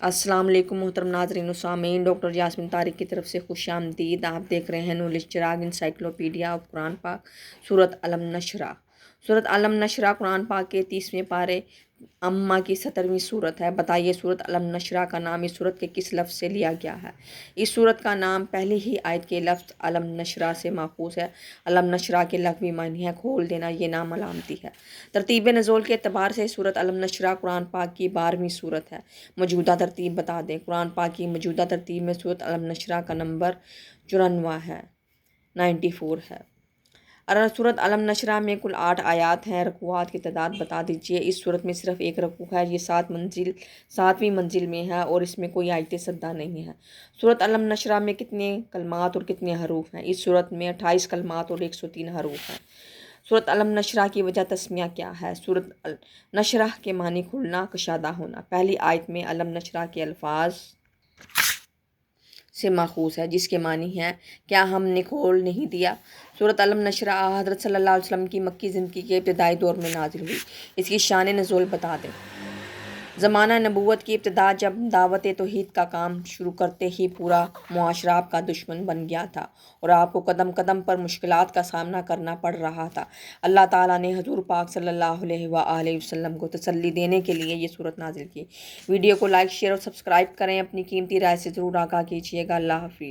السلام علیکم محترم ناظرین و سامعین، ڈاکٹر یاسمین طارق کی طرف سے خوش آمدید۔ آپ دیکھ رہے ہیں نالج چراغ انسائکلوپیڈیا آف قرآن پاک، سورۃ الم نشرح۔ سورۃ الم نشرح قرآن پاک کے 30ویں پارے امہ کی 17ویں صورت ہے۔ بتائیے سورۃ الم نشرح کا نام اس صورت کے کس لفظ سے لیا گیا ہے؟ اس صورت کا نام پہلی ہی آیت کے لفظ الم نشرح سے ماخوذ ہے۔ الم نشرح کے لغوی معنی ہے کھول دینا، یہ نام علامتی ہے۔ ترتیب نزول کے اعتبار سے سورۃ الم نشرح قرآن پاک کی 12ویں صورت ہے۔ موجودہ ترتیب بتا دیں۔ قرآن پاک کی موجودہ ترتیب میں سورۃ الم نشرح کا نمبر 94 ہے، 94 ہے۔ سورۃ الم نشرح میں کل 8 آیات ہیں۔ رکوعات کی تعداد بتا دیجیے۔ اس صورت میں صرف ایک رکوع ہے، یہ 7ویں منزل میں ہے اور اس میں کوئی آیت سدہ نہیں ہے۔ سورۃ الم نشرح میں کتنے کلمات اور کتنے حروف ہیں؟ اس صورت میں 28 کلمات اور 103 حروف ہیں۔ سورۃ الم نشرح کی وجہ تسمیہ کیا ہے؟ سورۃ نشرح کے معنی کھلنا، کشادہ ہونا۔ پہلی آیت میں الم نشرح کے الفاظ سے ماخوذ ہے، جس کے معنی ہے کیا ہم نے کھول نہیں دیا۔ سورۃ الم نشرح حضرت صلی اللہ علیہ وسلم کی مکی زندگی کے ابتدائی دور میں نازل ہوئی۔ اس کی شان نزول بتا دیں۔ زمانہ نبوت کی ابتدا جب دعوت توحید کا کام شروع کرتے ہی پورا معاشرہ آپ کا دشمن بن گیا تھا اور آپ کو قدم قدم پر مشکلات کا سامنا کرنا پڑ رہا تھا، اللہ تعالیٰ نے حضور پاک صلی اللہ علیہ وآلہ وسلم کو تسلی دینے کے لیے یہ صورت نازل کی۔ ویڈیو کو لائک، شیئر اور سبسکرائب کریں۔ اپنی قیمتی رائے سے ضرور آگاہ کیجیے گا۔ اللہ حافظ۔